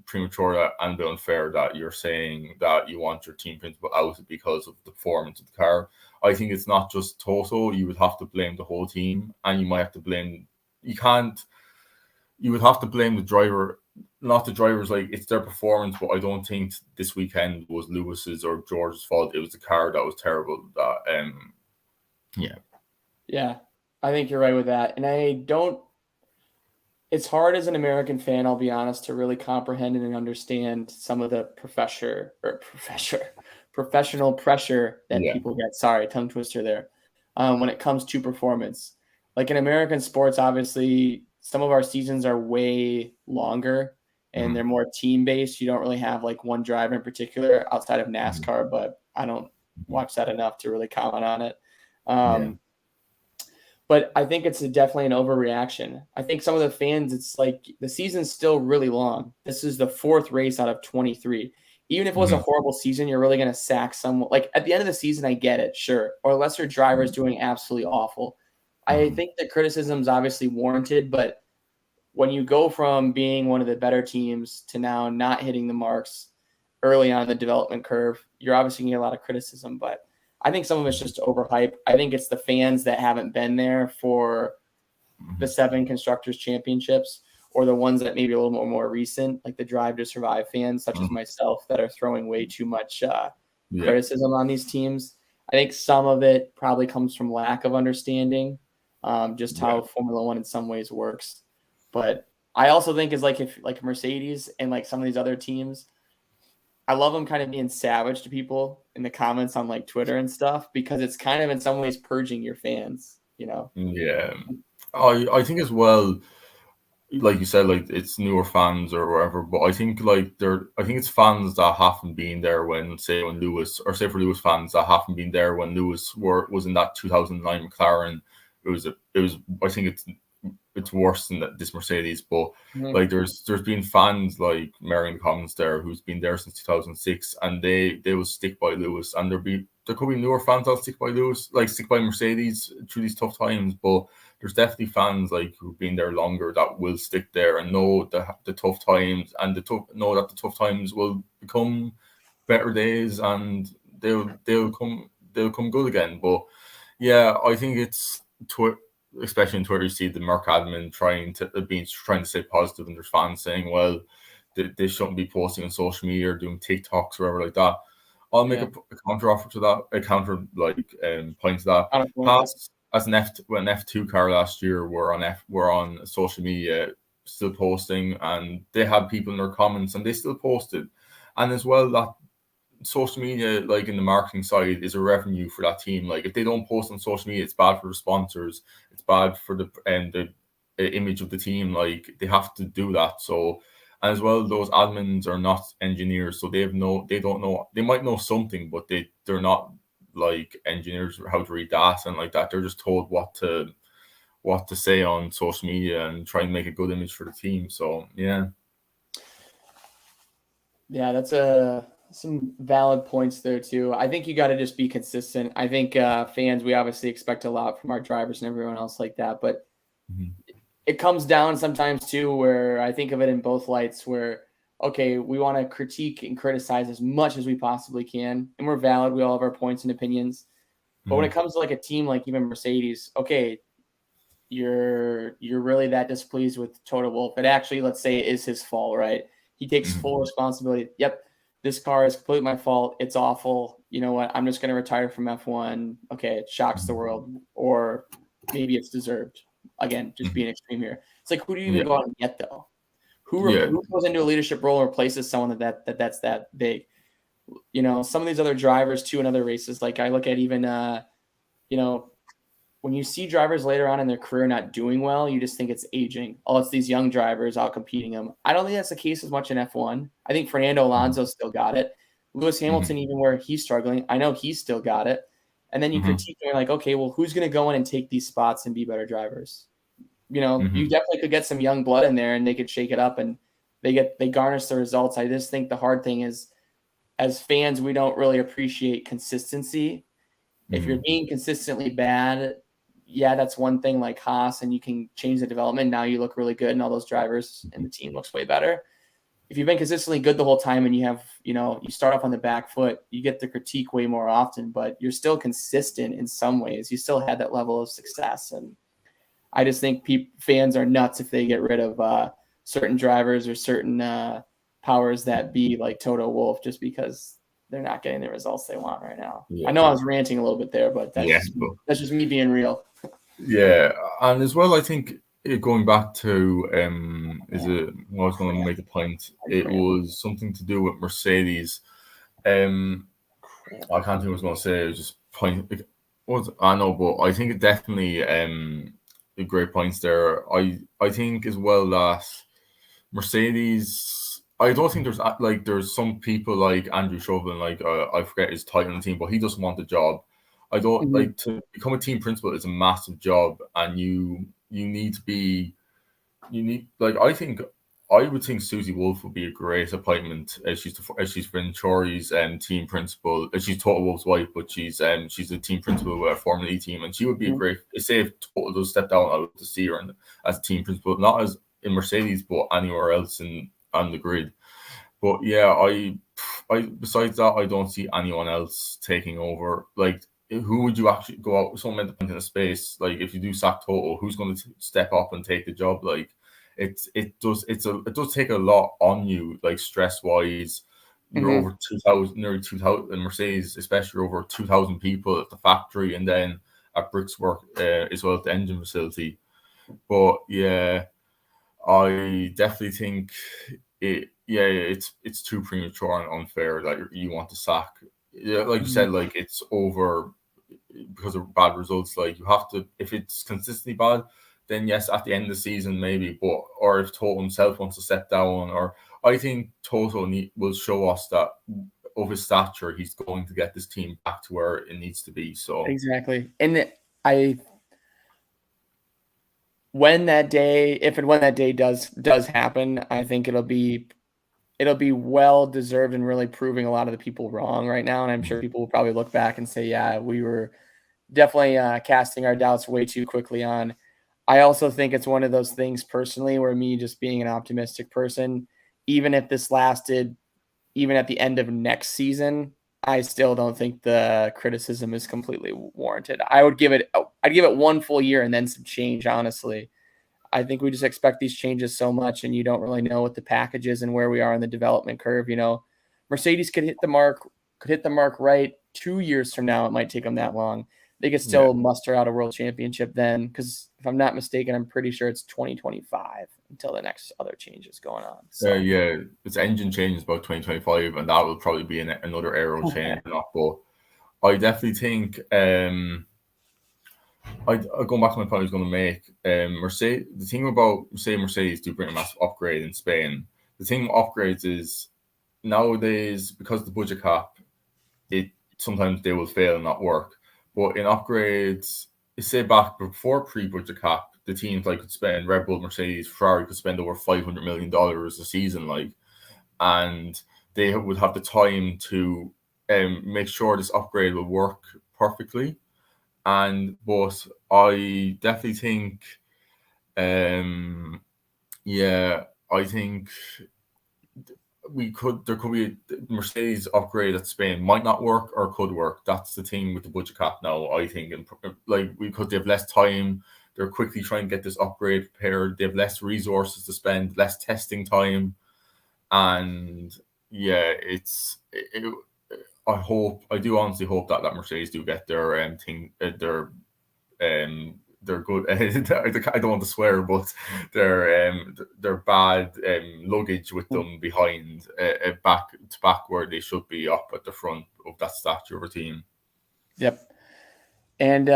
premature and a bit unfair that you're saying that you want your team principal out because of the performance of the car. I think it's not just Toto. You would have to blame the whole team, and you might have to blame. You would have to blame the driver. Not the drivers, like it's their performance, but I don't think this weekend was Lewis's or George's fault. It was the car that was terrible. Yeah, I think you're right with that, and it's hard as an American fan, I'll be honest, to really comprehend and understand some of the professional pressure that people get. Sorry, tongue twister there. When it comes to performance, like in American sports, obviously some of our seasons are way longer and they're more team-based. You don't really have like one driver in particular outside of NASCAR, but I don't watch that enough to really comment on it. But I think it's definitely an overreaction. I think some of the fans, it's like the season's still really long. This is the 4th race out of 23. Even if it was a horrible season, you're really going to sack someone. Like at the end of the season, I get it, sure. Or unless your driver's doing absolutely awful. I think the criticism is obviously warranted, but when you go from being one of the better teams to now not hitting the marks early on the development curve, you're obviously going to get a lot of criticism, but I think some of it's just overhype. I think it's the fans that haven't been there for the 7 Constructors Championships or the ones that maybe a little more recent, like the Drive to Survive fans, such as myself, that are throwing way too much criticism on these teams. I think some of it probably comes from lack of understanding, just how Formula One in some ways works. But I also think is like if like Mercedes and like some of these other teams, I love them kind of being savage to people in the comments on like Twitter and stuff, because it's kind of in some ways purging your fans, you know? Yeah. I think as well, like you said, like it's newer fans or whatever, but I think like I think it's fans that haven't been there when Lewis, or say for Lewis fans that haven't been there when Lewis was in that 2009 McLaren. I think it's worse than this Mercedes, but like there's been fans like Mary in the comments there who's been there since 2006, and they will stick by Lewis, and there could be newer fans that'll stick by Lewis, like stick by Mercedes through these tough times, but there's definitely fans like who've been there longer that will stick there and know the tough times, and know that the tough times will become better days, and they'll come good again. But yeah, I think it's especially on Twitter, you see the Merc admin trying to stay positive, and there's fans saying, well, they shouldn't be posting on social media or doing TikToks or whatever like that. I'll make a counter offer to that, a counter point to that. Haas, as an F2 car last year, were on social media still posting, and they had people in their comments, and they still posted. And as well, that social media, like in the marketing side, is a revenue for that team. Like if they don't post on social media, it's bad for the sponsors, it's bad for the image of the team. Like they have to do that. So, and as well, those admins are not engineers, so they don't know. They might know something, but they're not like engineers or how to read data and like that. They're just told what to say on social media and try and make a good image for the team. So yeah, that's some valid points there too. I think you got to just be consistent. I think fans, we obviously expect a lot from our drivers and everyone else like that, but it comes down sometimes too, where I think of it in both lights, where, okay, we want to critique and criticize as much as we possibly can, and we're valid. We all have our points and opinions. But when it comes to like a team like even Mercedes, okay, you're really that displeased with Toto Wolff. It actually, let's say, it is his fault, right? He takes full responsibility. Yep, this car is completely my fault. It's awful. You know what? I'm just going to retire from F1. Okay, it shocks the world, or maybe it's deserved. Again, just being extreme here. It's like, who do you even go out and get though? Who goes into a leadership role and replaces someone that's that big? You know, some of these other drivers too in other races. Like I look at even, you know, when you see drivers later on in their career not doing well, you just think it's aging. Oh, it's these young drivers out competing them. I don't think that's the case as much in F1. I think Fernando Alonso still got it. Lewis Hamilton, even where he's struggling, I know he's still got it. And then you critique and you're like, okay, well, who's going to go in and take these spots and be better drivers? You know, you definitely could get some young blood in there and they could shake it up and they garnish the results. I just think the hard thing is, as fans, we don't really appreciate consistency. If you're being consistently bad, yeah, that's one thing like Haas, and you can change the development. Now you look really good and all those drivers and the team looks way better. If you've been consistently good the whole time and you have, you know, you start off on the back foot, you get the critique way more often, but you're still consistent in some ways. You still had that level of success. And I just think fans are nuts if they get rid of certain drivers or certain powers that be like Toto Wolff, just because they're not getting the results they want right now. Yeah. I know I was ranting a little bit there, but that's just me being real. Yeah, and as well, I think going back to I was going to make a point. It was something to do with Mercedes. I can't think what I was going to say. It was just point. I know, but I think it definitely great points there. I think as well that Mercedes. I don't think there's some people like Andrew Chauvelin, like I forget his title in the team, but he doesn't want the job. I don't like to become a team principal is a massive job, and you need to be like I would think Susie Wolff would be a great appointment as she's Venturi's team principal. She's Toto Wolff's wife, but she's a team principal with a Formula E team, and she would be a great. Say if Toto does step down, I would to see her as team principal, not as in Mercedes, but anywhere else on the grid. But yeah, I besides that, I don't see anyone else taking over. Like, who would you actually go out? Someone meant to put in a space. Like, if you do sack Toto, who's going to step up and take the job? Like, it does take a lot on you, like stress wise. You're over 2,000, nearly 2,000 in Mercedes, especially over 2,000 people at the factory, and then at Brickswork as well at the engine facility. But yeah, I definitely think it's too premature and unfair that you want to sack. Yeah, like you said, like it's over because of bad results. Like you have to, if it's consistently bad, then yes, at the end of the season maybe. But or if Toto himself wants to step down, or I think Toto will show us that of his stature, he's going to get this team back to where it needs to be. So exactly, and when that day does happen, I think it'll be well deserved and really proving a lot of the people wrong right now. And I'm sure people will probably look back and say, yeah, we were definitely casting our doubts way too quickly on. I also think it's one of those things personally where me just being an optimistic person, even if this lasted, even at the end of next season, I still don't think the criticism is completely warranted. I'd give it 1 full year and then some change, honestly. I think we just expect these changes so much, and you don't really know what the package is and where we are in the development curve. Mercedes could hit the mark right 2 years from now. It might take them that long. They could still muster out a world championship then, because if I'm not mistaken, I'm pretty sure it's 2025 until the next other changes going on. So its engine changes about 2025, and that will probably be another aero change. But I definitely think going back to my point I was going to make, Mercedes. The thing about Mercedes do bring a massive upgrade in Spain. The thing with upgrades is nowadays, because of the budget cap, sometimes they will fail and not work. But in upgrades, say back before pre-budget cap, the teams could spend, Red Bull, Mercedes, Ferrari could spend over $500 million a season, and they would have the time to make sure this upgrade will work perfectly. But I definitely think, I think there could be a Mercedes upgrade at Spain might not work or could work. That's the thing with the budget cap now, I think. And because they have less time, they're quickly trying to get this upgrade prepared. They have less resources to spend, less testing time. And I do honestly hope that Mercedes do get their they're good. I don't want to swear, but their bad luggage with them behind, back where they should be, up at the front of that statue of a team. Yep. And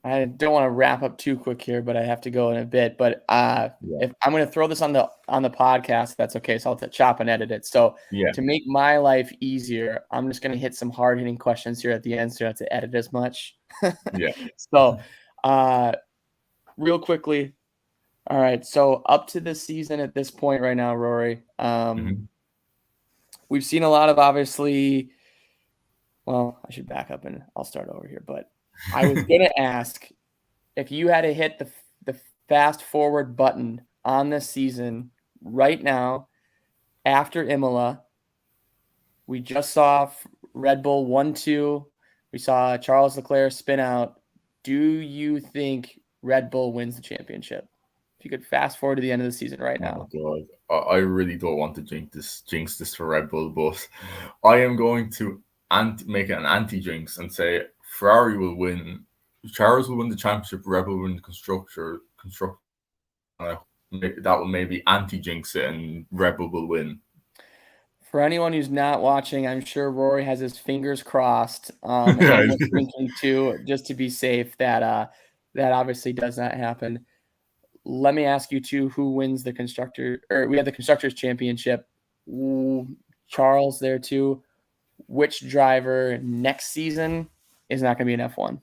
I don't want to wrap up too quick here, but I have to go in a bit. But if I'm going to throw this on the podcast, if that's okay. So I'll chop and edit it. So to make my life easier, I'm just going to hit some hard hitting questions here at the end, so I don't have to edit as much. So real quickly. All right. So up to this season at this point right now, Rory, we've seen a lot of, obviously, well, I should back up and I'll start over here, but I was going to ask if you had to hit the fast forward button on this season right now after Imola. We just saw Red Bull 1-2. We saw Charles Leclerc spin out. Do you think Red Bull wins the championship? If you could fast forward to the end of the season right now. Oh God. I really don't want to jinx this for Red Bull, but I am going to make it an anti-jinx and say Ferrari will win. Charles will win the championship. Red Bull will win the constructor. That will maybe anti-jinx it, and Red Bull will win. For anyone who's not watching, I'm sure Rory has his fingers crossed. And I'm thinking too, just to be safe, that obviously does not happen. Let me ask you too: who wins the constructor? Or we have the Constructors Championship. Charles there too. Which driver next season is not going to be an F1?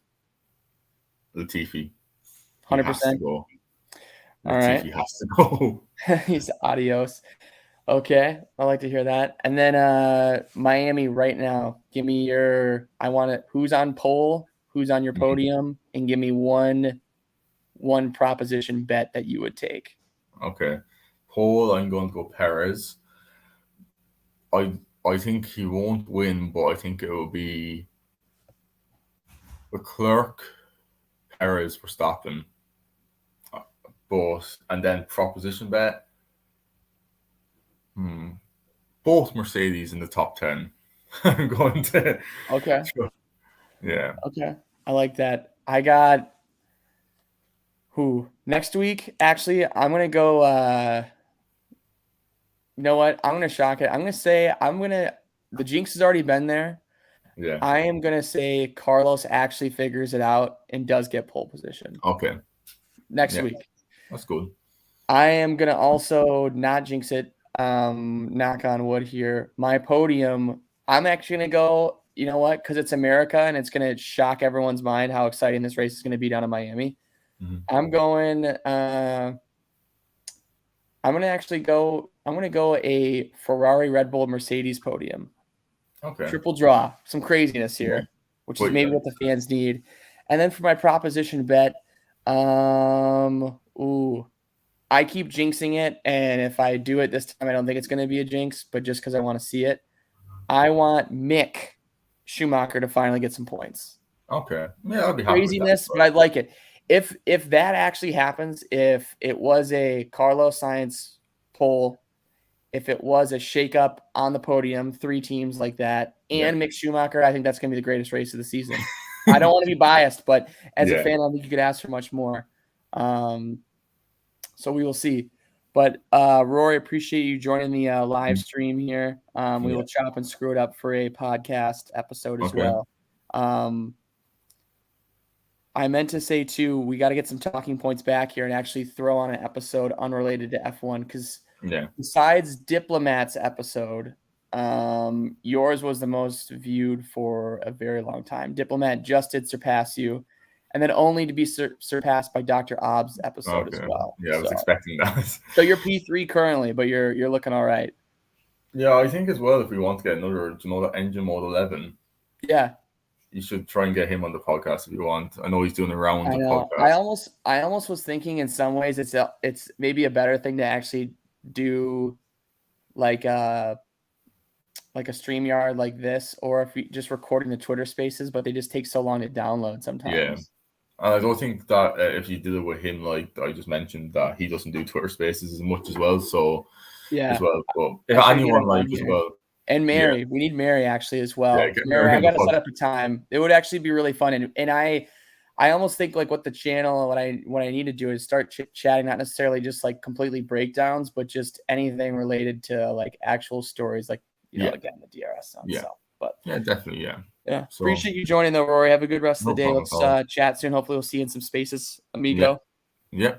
Latifi. 100%. All right. He has to go. He's adios. Okay. I like to hear that. And then Miami right now. Give me who's on pole, who's on your podium, and give me one proposition bet that you would take. Okay. Pole, I'm going to go Perez. I think he won't win, but I think it will be Leclerc, Perez, Verstappen. And then proposition bet. Both Mercedes in the top 10. I'm going to. Okay. Yeah. Okay. I like that. I got who next week? Actually, I'm going to go. You know what? I'm going to shock it. I'm going to say the jinx has already been there. Yeah. I am going to say Carlos actually figures it out and does get pole position. Okay. Next week. That's good. I am going to also not jinx it. Knock on wood here. My podium, I'm actually going to go, you know what? Because it's America and it's going to shock everyone's mind how exciting this race is going to be down in Miami. I'm going to go a Ferrari, Red Bull, Mercedes podium. Okay. Triple draw. Some craziness here, which is maybe what the fans need. And then for my proposition bet, I keep jinxing it, and if I do it this time, I don't think it's going to be a jinx, but just because I want to see it, I want Mick Schumacher to finally get some points. Okay. Yeah, I'll be happy Craziness, with that, but I'd like it. If that actually happens, if it was a Carlos Sainz pole, if it was a shakeup on the podium, 3 teams like that, and Mick Schumacher, I think that's going to be the greatest race of the season. I don't want to be biased, but as a fan, I don't think you could ask for much more. So we will see. But Rory, appreciate you joining the live stream here. We will chop and screw it up for a podcast episode as well. I meant to say too, we got to get some talking points back here and actually throw on an episode unrelated to F1 because besides Diplomat's episode, yours was the most viewed for a very long time. Diplomat just did surpass you, and then only to be surpassed by Dr. Obb's episode as well. Yeah, I was expecting that. So you're P3 currently, but you're looking all right. Yeah, I think as well, if we want to get another, that Engine Mode 11. Yeah. You should try and get him on the podcast if you want. I know he's doing a round of podcasts. I almost was thinking in some ways it's maybe a better thing to actually do like a StreamYard like this, or if you just recording the Twitter Spaces, but they just take so long to download sometimes. Yeah. And I don't think that if you did it with him, like I just mentioned, that he doesn't do Twitter Spaces as much as well. So as well, but if anyone like as well. And Mary, we need Mary actually as well. Yeah, Mary, I got to set up a time. It would actually be really fun, and I almost think like what the channel, what I need to do is start chatting, not necessarily just like completely breakdowns, but just anything related to like actual stories, like again the DRS stuff. Yeah, so, but definitely, yeah. So, appreciate you joining though, Rory. Have a good rest of the day. Let's chat soon. Hopefully, we'll see you in some spaces, amigo. Yeah.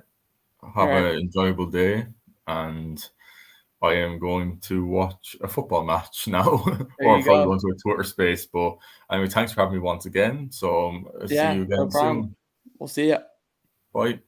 Have an enjoyable day, and I am going to watch a football match now, or I'm probably going to a Twitter Space. But anyway, thanks for having me once again. So I'll see you again soon. We'll see you. Bye.